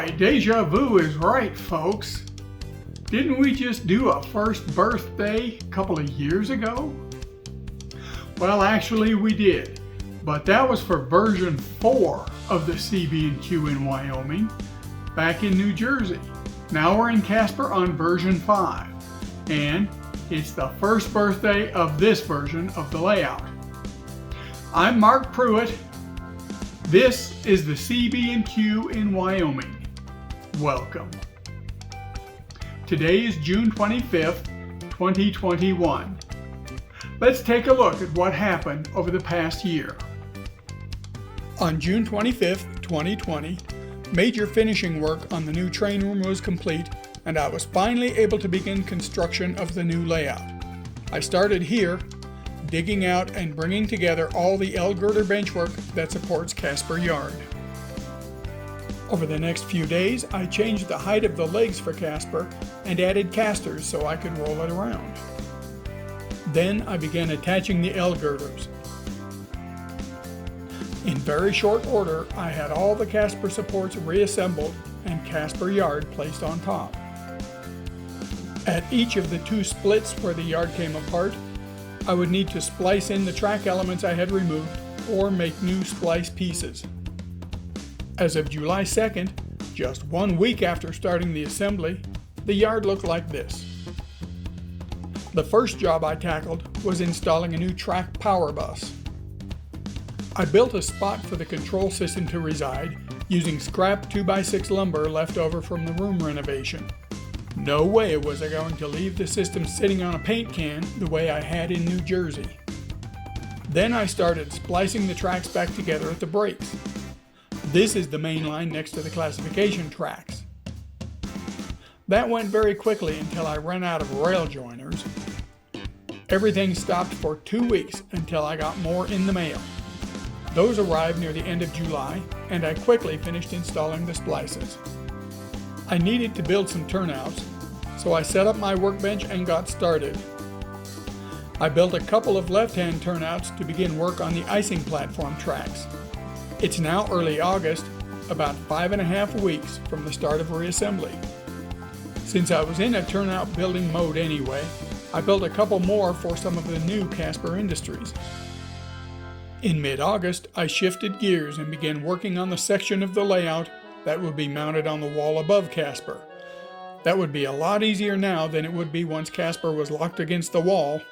boy, deja vu is right, folks. Didn't we just do a first birthday a couple of years ago? Well, actually we did, but that was for version 4 of the CB&Q in Wyoming, back in New Jersey. Now we're in Casper on version 5, and it's the first birthday of this version of the layout. I'm Mark Pruitt. This is the CB&Q in Wyoming. Welcome. Today is June 25th, 2021. Let's take a look at what happened over the past year. On June 25th, 2020, major finishing work on the new train room was complete, and I was finally able to begin construction of the new layout. I started here, digging out and bringing together all the L-girder benchwork that supports Casper Yard. Over the next few days, I changed the height of the legs for Casper and added casters so I could roll it around. Then I began attaching the L-girders. In very short order, I had all the Casper supports reassembled and Casper Yard placed on top. At each of the 2 splits where the yard came apart, I would need to splice in the track elements I had removed or make new splice pieces. As of July 2nd, just 1 week after starting the assembly, the yard looked like this. The first job I tackled was installing a new track power bus. I built a spot for the control system to reside using scrap 2x6 lumber left over from the room renovation. No way was I going to leave the system sitting on a paint can the way I had in New Jersey. Then I started splicing the tracks back together at the brakes. This is the main line next to the classification tracks. That went very quickly until I ran out of rail joiners. Everything stopped for 2 weeks until I got more in the mail. Those arrived near the end of July, and I quickly finished installing the splices. I needed to build some turnouts, so I set up my workbench and got started. I built a couple of left-hand turnouts to begin work on the icing platform tracks. It's now early August, about 5.5 weeks from the start of reassembly. Since I was in a turnout building mode anyway, I built a couple more for some of the new Casper industries. In mid-August, I shifted gears and began working on the section of the layout that would be mounted on the wall above Casper. That would be a lot easier now than it would be once Casper was locked against the wall.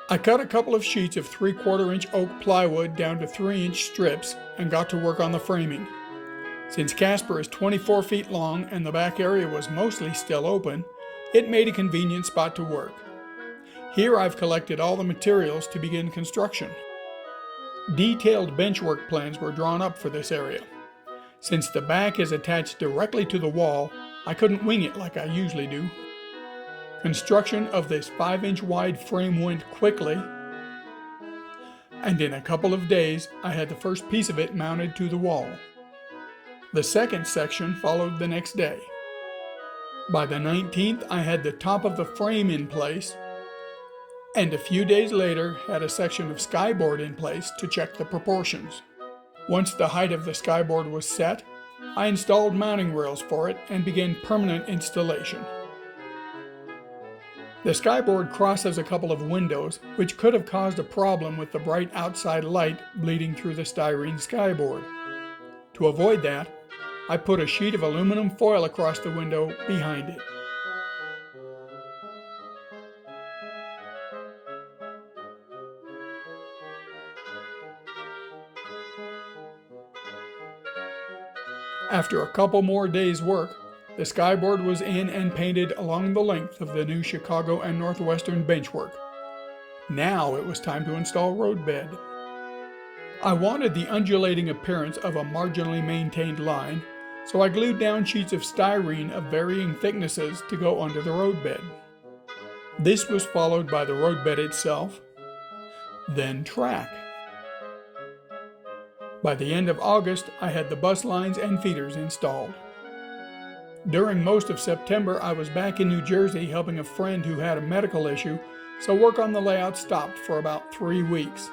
I cut a couple of sheets of 3/4 inch oak plywood down to 3-inch strips and got to work on the framing. Since Casper is 24 feet long and the back area was mostly still open, it made a convenient spot to work. Here I've collected all the materials to begin construction. Detailed benchwork plans were drawn up for this area. Since the back is attached directly to the wall, I couldn't wing it like I usually do. Construction of this 5-inch wide frame went quickly, and in a couple of days I had the first piece of it mounted to the wall. The second section followed the next day. By the 19th, I had the top of the frame in place, and a few days later had a section of skyboard in place to check the proportions. Once the height of the skyboard was set, I installed mounting rails for it and began permanent installation. The skyboard crosses a couple of windows, which could have caused a problem with the bright outside light bleeding through the styrene skyboard. To avoid that, I put a sheet of aluminum foil across the window behind it. After a couple more days' work, the skyboard was in and painted along the length of the new Chicago and Northwestern benchwork. Now it was time to install roadbed. I wanted the undulating appearance of a marginally maintained line, so I glued down sheets of styrene of varying thicknesses to go under the roadbed. This was followed by the roadbed itself, then track. By the end of August, I had the bus lines and feeders installed. During most of September, I was back in New Jersey helping a friend who had a medical issue, so work on the layout stopped for about 3 weeks.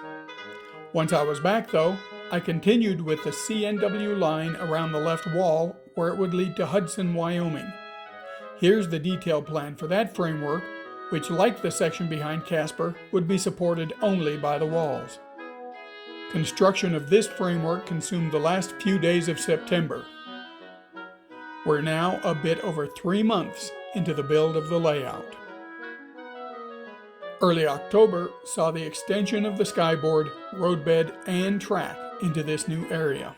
Once I was back though, I continued with the CNW line around the left wall where it would lead to Hudson, Wyoming. Here's the detailed plan for that framework, which, like the section behind Casper, would be supported only by the walls. Construction of this framework consumed the last few days of September. We're now a bit over 3 months into the build of the layout. Early October saw the extension of the skyboard, roadbed, and track into this new area.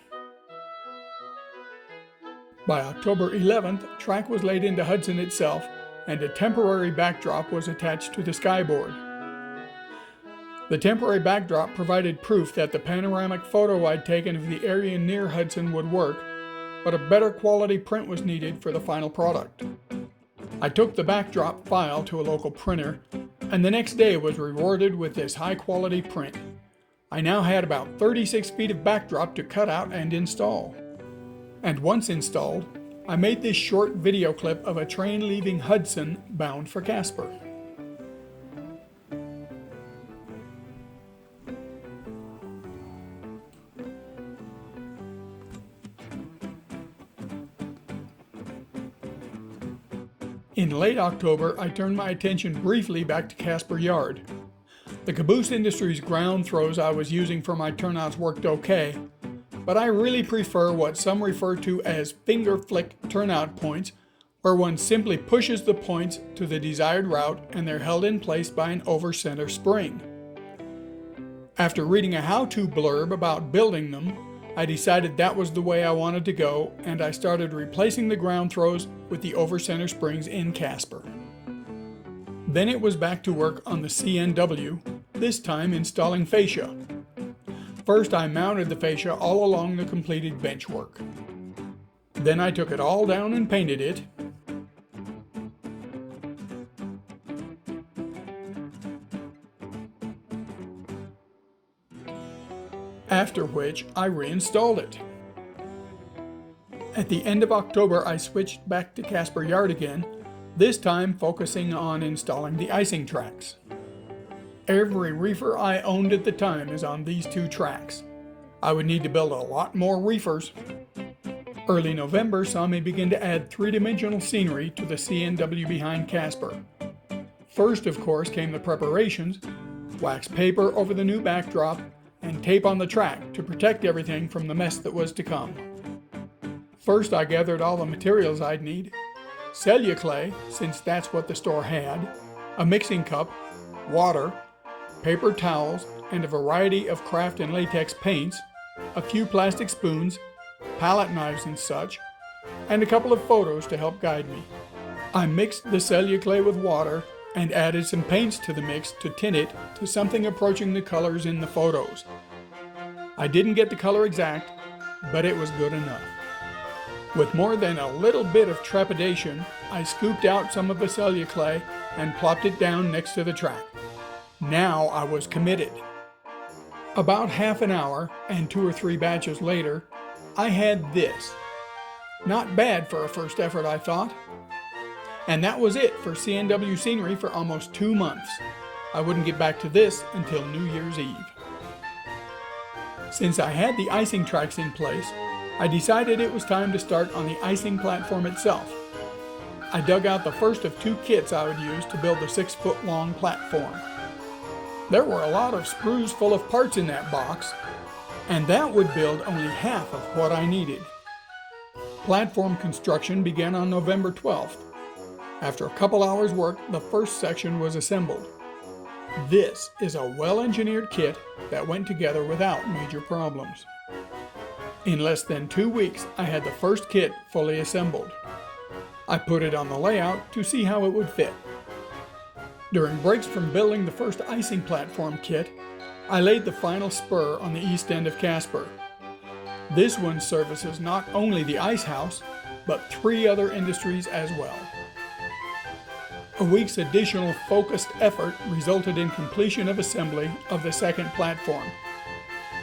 By October 11th, track was laid into Hudson itself, and a temporary backdrop was attached to the skyboard. The temporary backdrop provided proof that the panoramic photo I'd taken of the area near Hudson would work, but a better quality print was needed for the final product. I took the backdrop file to a local printer, and the next day was rewarded with this high-quality print. I now had about 36 feet of backdrop to cut out and install. And once installed, I made this short video clip of a train leaving Hudson bound for Casper. In late October, I turned my attention briefly back to Casper Yard. The Caboose Industries ground throws I was using for my turnouts worked okay, but I really prefer what some refer to as finger flick turnout points, where one simply pushes the points to the desired route and they're held in place by an over-center spring. After reading a how-to blurb about building them, I decided that was the way I wanted to go, and I started replacing the ground throws with the over-center springs in Casper. Then it was back to work on the CNW, this time installing fascia. First I mounted the fascia all along the completed benchwork. Then I took it all down and painted it. After which I reinstalled it. At the end of October, I switched back to Casper Yard again, this time focusing on installing the icing tracks. Every reefer I owned at the time is on these 2 tracks. I would need to build a lot more reefers. Early November saw me begin to add 3-dimensional scenery to the CNW behind Casper. First, of course, came the preparations: wax paper over the new backdrop, and tape on the track to protect everything from the mess that was to come. First, I gathered all the materials I'd need: celluclay, since that's what the store had, a mixing cup, water, paper towels, and a variety of craft and latex paints, a few plastic spoons, palette knives and such, and a couple of photos to help guide me. I mixed the celluclay with water and added some paints to the mix to tint it to something approaching the colors in the photos. I didn't get the color exact, but it was good enough. With more than a little bit of trepidation, I scooped out some of the celluclay and plopped it down next to the track. Now I was committed. About half an hour and 2 or 3 batches later, I had this. Not bad for a first effort, I thought. And that was it for CNW scenery for almost 2 months. I wouldn't get back to this until New Year's Eve. Since I had the icing tracks in place, I decided it was time to start on the icing platform itself. I dug out the first of 2 kits I would use to build the 6-foot-long platform. There were a lot of sprues full of parts in that box, and that would build only half of what I needed. Platform construction began on November 12th. After a couple hours work, the first section was assembled. This is a well-engineered kit that went together without major problems. In less than 2 weeks, I had the first kit fully assembled. I put it on the layout to see how it would fit. During breaks from building the first icing platform kit, I laid the final spur on the east end of Casper. This one services not only the ice house, but 3 other industries as well. A week's additional focused effort resulted in completion of assembly of the second platform.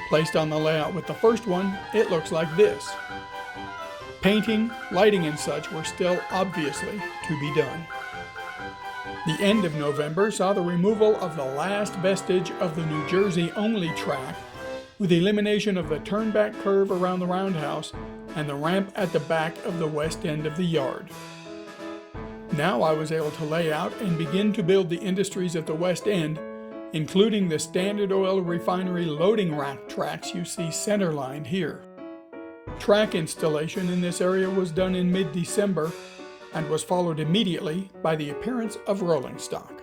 Placed on the layout with the first one, it looks like this. Painting, lighting, and such were still obviously to be done. The end of November saw the removal of the last vestige of the New Jersey-only track with elimination of the turnback curve around the roundhouse and the ramp at the back of the west end of the yard. Now I was able to lay out and begin to build the industries at the west end, including the Standard Oil Refinery loading rack tracks you see centerlined here. Track installation in this area was done in mid-December and was followed immediately by the appearance of rolling stock.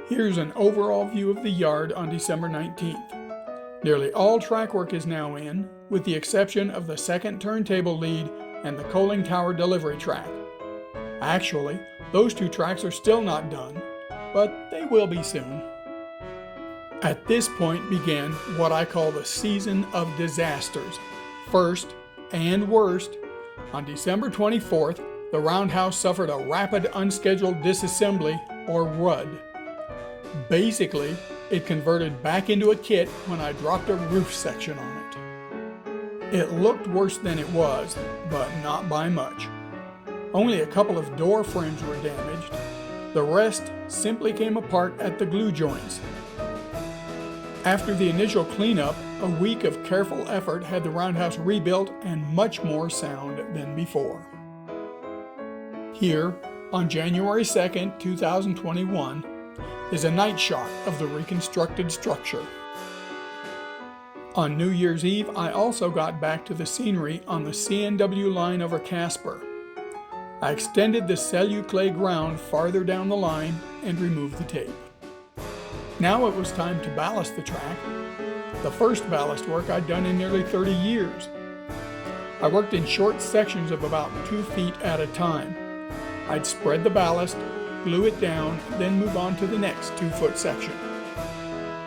Here's an overall view of the yard on December 19th. Nearly all track work is now in, with the exception of the second turntable lead and the coaling tower delivery track. Actually, those two tracks are still not done, but they will be soon. At this point began what I call the season of disasters. First and worst, on December 24th, the roundhouse suffered a rapid unscheduled disassembly, or RUD. Basically, it converted back into a kit when I dropped a roof section on it. It looked worse than it was, but not by much. Only a couple of door frames were damaged. The rest simply came apart at the glue joints. After the initial cleanup, a week of careful effort had the roundhouse rebuilt and much more sound than before. Here, on January 2nd, 2021, is a night shot of the reconstructed structure. On New Year's Eve, I also got back to the scenery on the C&W line over Casper. I extended the celluclay ground farther down the line and removed the tape. Now it was time to ballast the track, the first ballast work I'd done in nearly 30 years. I worked in short sections of about 2 feet at a time. I'd spread the ballast, glue it down, then move on to the next 2-foot section.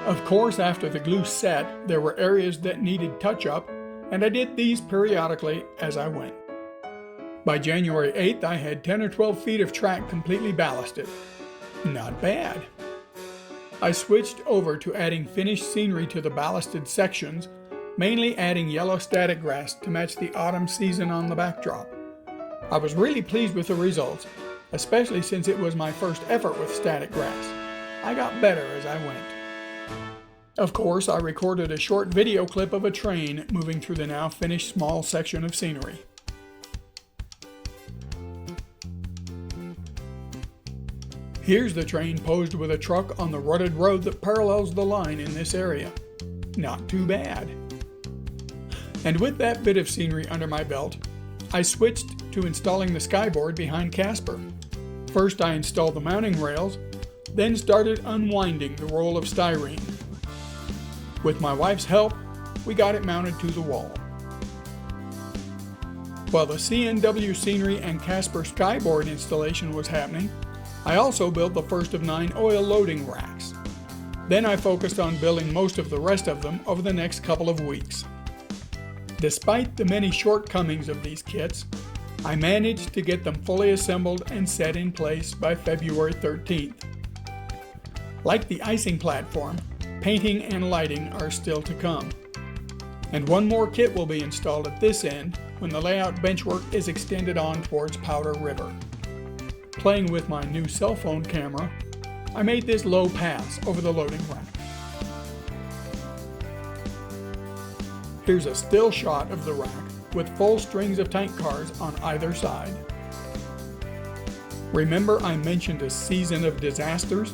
Of course, after the glue set, there were areas that needed touch-up, and I did these periodically as I went. By January 8th, I had 10 or 12 feet of track completely ballasted. Not bad. I switched over to adding finished scenery to the ballasted sections, mainly adding yellow static grass to match the autumn season on the backdrop. I was really pleased with the results, especially since it was my first effort with static grass. I got better as I went. Of course, I recorded a short video clip of a train moving through the now finished small section of scenery. Here's the train posed with a truck on the rutted road that parallels the line in this area. Not too bad. And with that bit of scenery under my belt, I switched to installing the skyboard behind Casper. First I installed the mounting rails, then started unwinding the roll of styrene. With my wife's help, we got it mounted to the wall. While the C&W scenery and Casper skyboard installation was happening, I also built the first of 9 oil loading racks. Then I focused on building most of the rest of them over the next couple of weeks. Despite the many shortcomings of these kits, I managed to get them fully assembled and set in place by February 13th. Like the icing platform, painting and lighting are still to come. And one more kit will be installed at this end when the layout benchwork is extended on towards Powder River. Playing with my new cell phone camera, I made this low pass over the loading rack. Here's a still shot of the rack with full strings of tank cars on either side. Remember I mentioned a season of disasters?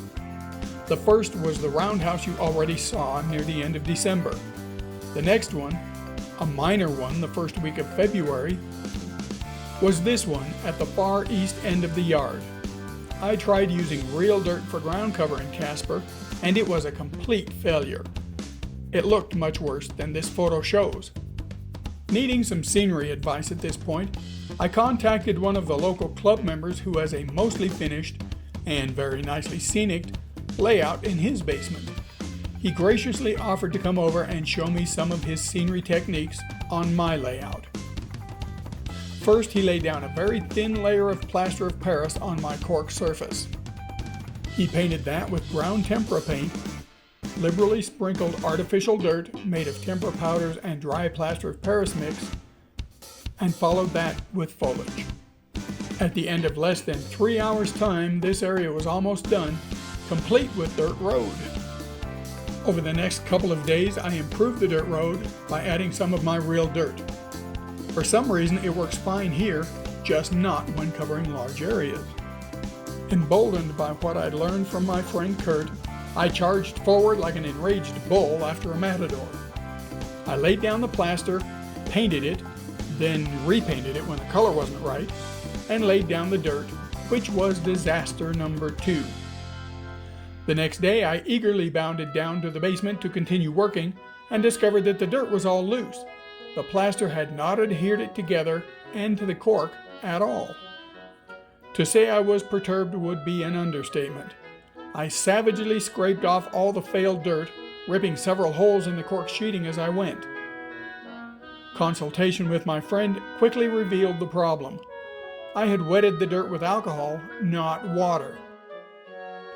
The first was the roundhouse you already saw near the end of December. The next one, a minor one the first week of February, was this one at the far east end of the yard. I tried using real dirt for ground cover in Casper, and it was a complete failure. It looked much worse than this photo shows. Needing some scenery advice at this point, I contacted one of the local club members who has a mostly finished, and very nicely scenic, layout in his basement. He graciously offered to come over and show me some of his scenery techniques on my layout. First, he laid down a very thin layer of plaster of Paris on my cork surface. He painted that with brown tempera paint, liberally sprinkled artificial dirt made of tempera powders and dry plaster of Paris mix, and followed that with foliage. At the end of less than 3 hours' time, this area was almost done, complete with dirt road. Over the next couple of days, I improved the dirt road by adding some of my real dirt. For some reason, it works fine here, just not when covering large areas. Emboldened by what I'd learned from my friend Kurt, I charged forward like an enraged bull after a matador. I laid down the plaster, painted it, then repainted it when the color wasn't right, and laid down the dirt, which was disaster number 2. The next day, I eagerly bounded down to the basement to continue working and discovered that the dirt was all loose. The plaster had not adhered it together and to the cork at all. To say I was perturbed would be an understatement. I savagely scraped off all the failed dirt, ripping several holes in the cork sheeting as I went. Consultation with my friend quickly revealed the problem. I had wetted the dirt with alcohol, not water.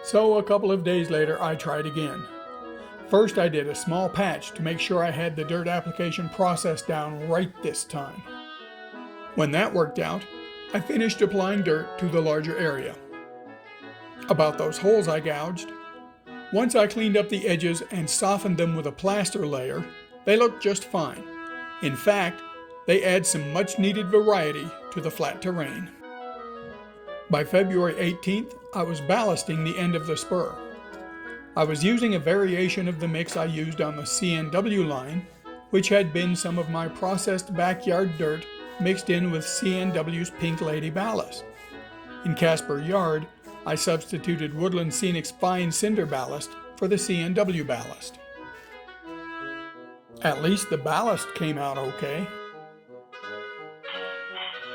So a couple of days later, I tried again. First, I did a small patch to make sure I had the dirt application process down right this time. When that worked out, I finished applying dirt to the larger area. About those holes I gouged, once I cleaned up the edges and softened them with a plaster layer, they looked just fine. In fact, they add some much-needed variety to the flat terrain. By February 18th, I was ballasting the end of the spur. I was using a variation of the mix I used on the C&W line, which had been some of my processed backyard dirt mixed in with C&W's Pink Lady ballast. In Casper Yard, I substituted Woodland Scenic's fine cinder ballast for the C&W ballast. At least the ballast came out okay.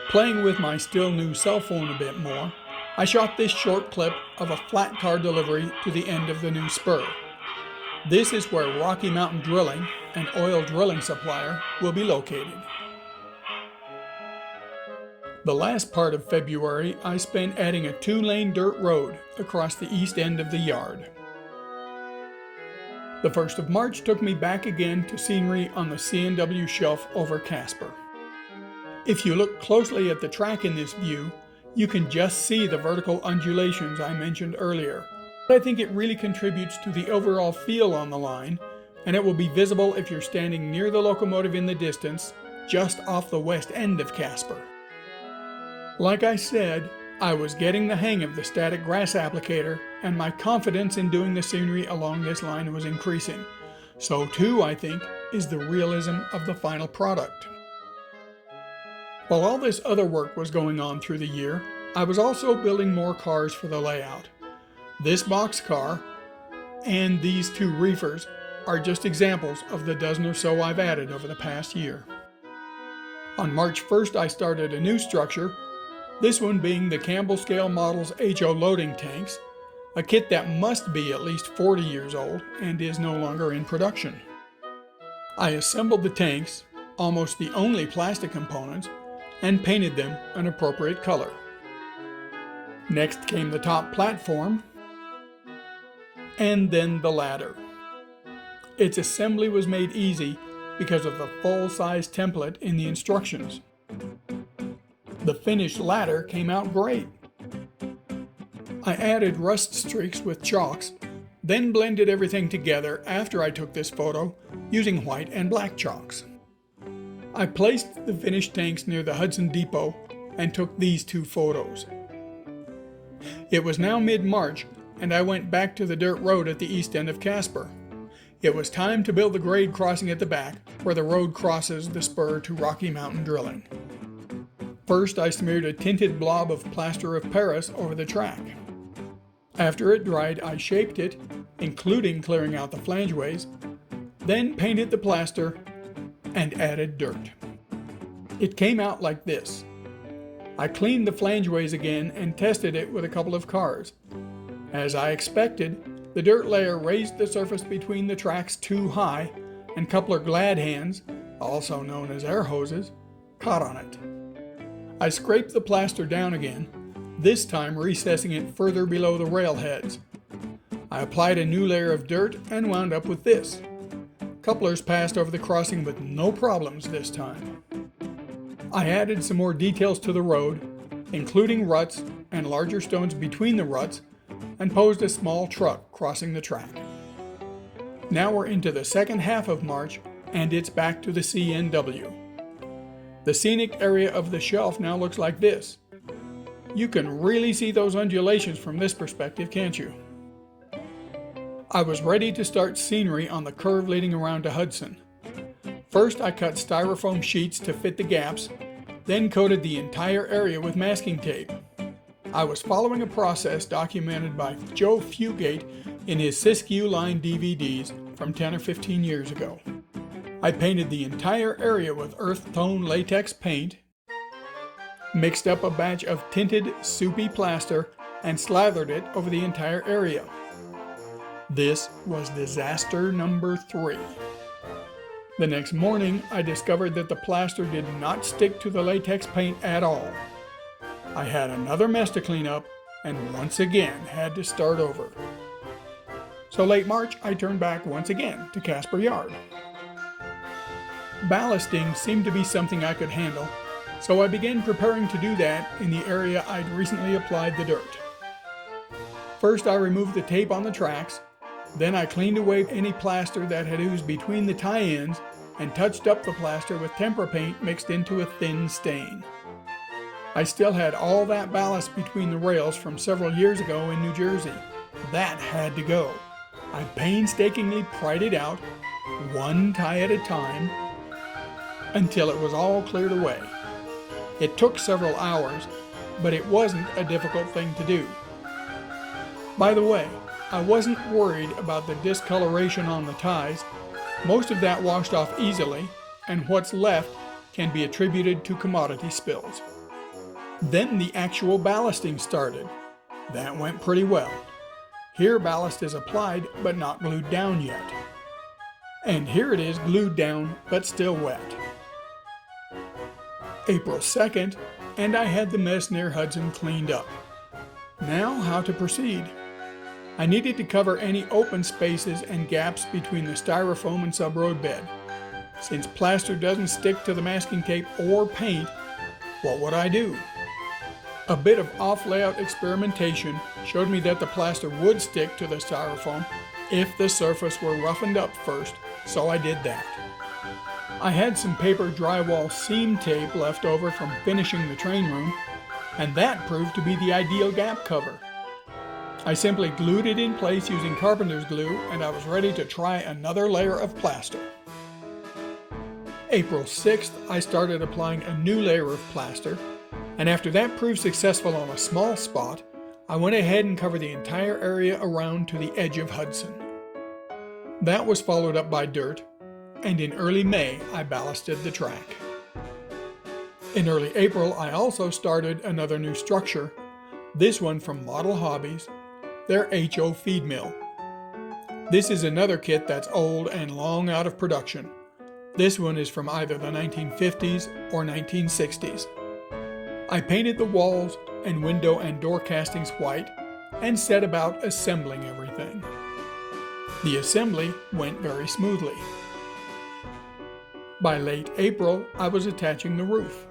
Playing with my still new cell phone a bit more, I shot this short clip of a flat car delivery to the end of the new spur. This is where Rocky Mountain Drilling, an oil drilling supplier, will be located. The last part of February I spent adding a 2-lane dirt road across the east end of the yard. The 1st of March took me back again to scenery on the C&W shelf over Casper. If you look closely at the track in this view, you can just see the vertical undulations I mentioned earlier. I think it really contributes to the overall feel on the line, and it will be visible if you're standing near the locomotive in the distance, just off the west end of Casper. Like I said, I was getting the hang of the static grass applicator, and my confidence in doing the scenery along this line was increasing. So too, I think, is the realism of the final product. While all this other work was going on through the year, I was also building more cars for the layout. This box car and these 2 reefers are just examples of the dozen or so I've added over the past year. On March 1st, I started a new structure, this one being the Campbell Scale Models HO loading tanks, a kit that must be at least 40 years old and is no longer in production. I assembled the tanks, almost the only plastic components, and painted them an appropriate color. Next came the top platform, and then the ladder. Its assembly was made easy because of the full-size template in the instructions. The finished ladder came out great. I added rust streaks with chalks, then blended everything together after I took this photo using white and black chalks. I placed the finished tanks near the Hudson depot and took these 2 photos. It was now mid-March, and I went back to the dirt road at the east end of Casper. It was time to build the grade crossing at the back, where the road crosses the spur to Rocky Mountain Drilling. First, I smeared a tinted blob of plaster of Paris over the track. After it dried, I shaped it, including clearing out the flangeways, then painted the plaster and added dirt. It came out like this. I cleaned the flangeways again and tested it with a couple of cars. As I expected, the dirt layer raised the surface between the tracks too high, and coupler glad hands, also known as air hoses, caught on it. I scraped the plaster down again, this time recessing it further below the rail heads. I applied a new layer of dirt and wound up with this. Couplers passed over the crossing with no problems this time. I added some more details to the road, including ruts and larger stones between the ruts, and posed a small truck crossing the track. Now we're into the second half of March, and it's back to the CNW. The scenic area of the shelf now looks like this. You can really see those undulations from this perspective, can't you? I was ready to start scenery on the curve leading around to Hudson. First, I cut styrofoam sheets to fit the gaps, then coated the entire area with masking tape. I was following a process documented by Joe Fugate in his Siskiyou Line DVDs from 10 or 15 years ago. I painted the entire area with earth tone latex paint, mixed up a batch of tinted soupy plaster, and slathered it over the entire area. This was disaster number 3. The next morning, I discovered that the plaster did not stick to the latex paint at all. I had another mess to clean up, and once again had to start over. So late March, I turned back once again to Casper Yard. Ballasting seemed to be something I could handle, so I began preparing to do that in the area I'd recently applied the dirt. First, I removed the tape on the tracks, then I cleaned away any plaster that had oozed between the tie-ins and touched up the plaster with tempera paint mixed into a thin stain. I still had all that ballast between the rails from several years ago in New Jersey. That had to go. I painstakingly pried it out, one tie at a time, until it was all cleared away. It took several hours, but it wasn't a difficult thing to do. By the way, I wasn't worried about the discoloration on the ties. Most of that washed off easily, and what's left can be attributed to commodity spills. Then the actual ballasting started. That went pretty well. Here ballast is applied but not glued down yet. And here it is glued down but still wet. April 2nd, and I had the mess near Hudson cleaned up. Now how to proceed? I needed to cover any open spaces and gaps between the styrofoam and sub-road bed. Since plaster doesn't stick to the masking tape or paint, what would I do? A bit of off-layout experimentation showed me that the plaster would stick to the styrofoam if the surface were roughened up first, so I did that. I had some paper drywall seam tape left over from finishing the train room, and that proved to be the ideal gap cover. I simply glued it in place using carpenter's glue, and I was ready to try another layer of plaster. April 6th, I started applying a new layer of plaster, and after that proved successful on a small spot, I went ahead and covered the entire area around to the edge of Hudson. That was followed up by dirt, and in early May, I ballasted the track. In early April, I also started another new structure, this one from Model Hobbies, their HO feed mill. This is another kit that's old and long out of production. This one is from either the 1950s or 1960s. I painted the walls and window and door castings white and set about assembling everything. The assembly went very smoothly. By late April, I was attaching the roof.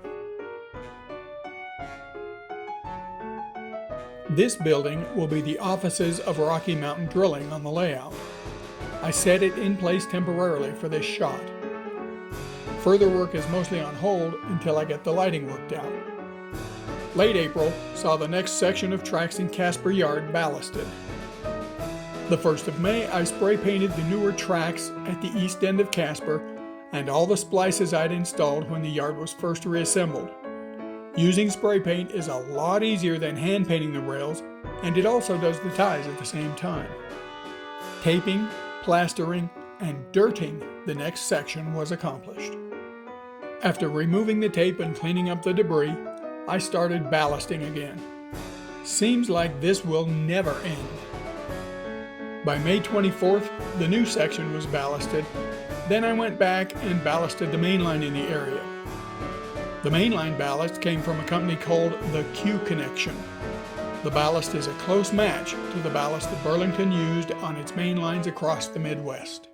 This building will be the offices of Rocky Mountain Drilling on the layout. I set it in place temporarily for this shot. Further work is mostly on hold until I get the lighting worked out. Late April saw the next section of tracks in Casper Yard ballasted. The 1st of May, I spray painted the newer tracks at the east end of Casper and all the splices I'd installed when the yard was first reassembled. Using spray paint is a lot easier than hand painting the rails, and it also does the ties at the same time. Taping, plastering, and dirting the next section was accomplished. After removing the tape and cleaning up the debris, I started ballasting again. Seems like this will never end. By May 24th, the new section was ballasted. Then I went back and ballasted the main line in the area. The mainline ballast came from a company called the Q Connection. The ballast is a close match to the ballast that Burlington used on its main lines across the Midwest.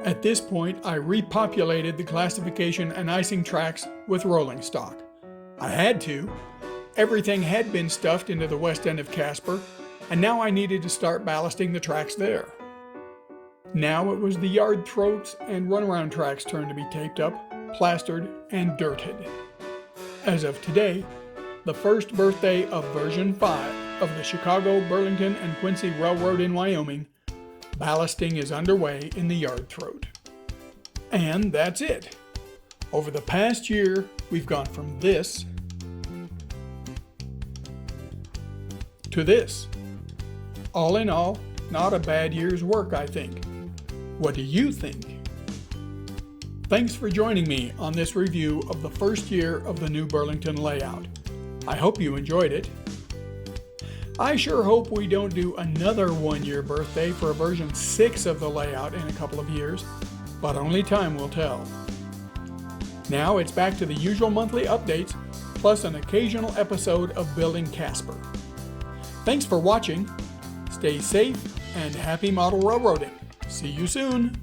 At this point, I repopulated the classification and icing tracks with rolling stock. I had to. Everything had been stuffed into the west end of Casper, and now I needed to start ballasting the tracks there. Now it was the yard throats and runaround tracks' turn to be taped up, plastered, and dirted. As of today, the first birthday of version 5 of the Chicago, Burlington, and Quincy Railroad in Wyoming, ballasting is underway in the yard throat. And that's it. Over the past year, we've gone from this to this. All in all, not a bad year's work, I think. What do you think? Thanks for joining me on this review of the first year of the new Burlington layout. I hope you enjoyed it. I sure hope we don't do another one-year birthday for version 6 of the layout in a couple of years, but only time will tell. Now it's back to the usual monthly updates, plus an occasional episode of Building Casper. Thanks for watching. Stay safe and happy model railroading. See you soon.